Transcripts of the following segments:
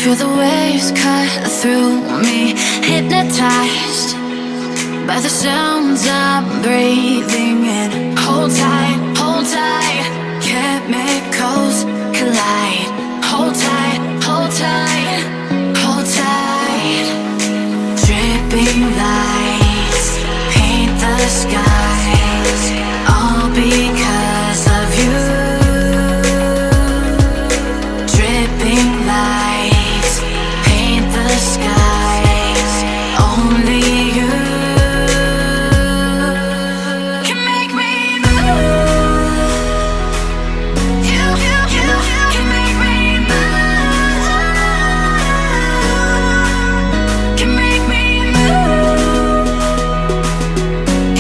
Feel the waves cut through me, hypnotized by the sounds I'm breathing in. Hold tight, hold tight, chemicals collide. Hold tight, hold tight, hold tight. Dripping lights paint the skies, all because of you. Dripping lights paint the skies, only you can make me move. You can make me move. Can make me move.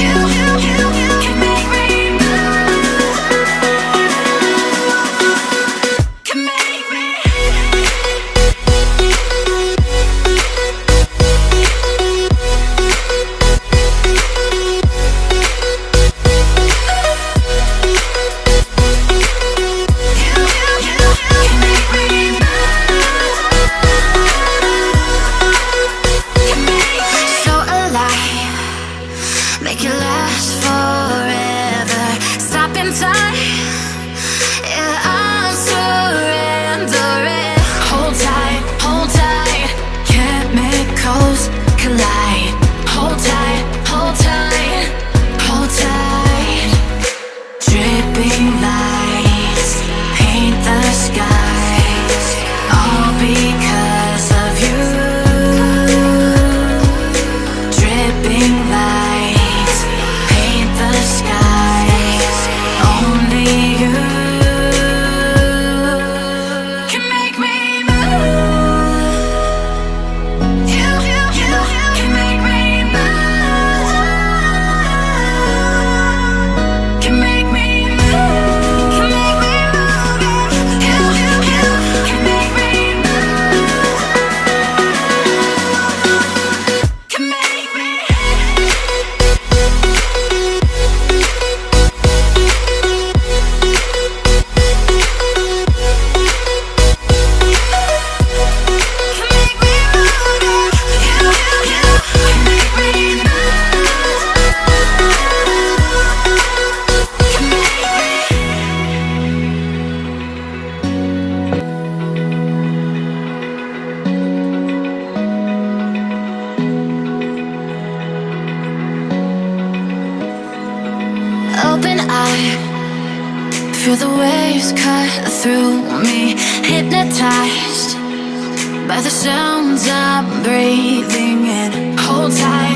You can make me move. Can make me. So alive, make it last forever. Stop in time, yeah, I'm surrendering. Hold tight, chemicals collide. Hold tight, hold tight, hold tight. Dripping lights paint the skies, all because of you. Dripping lights paint the skies, only you can make me move. You can make me move. Can make me move. Can make me move. You can make me move. Can make me. Open eye, feel the waves cut through me, hypnotized by the sounds I'm breathing in. Hold tight.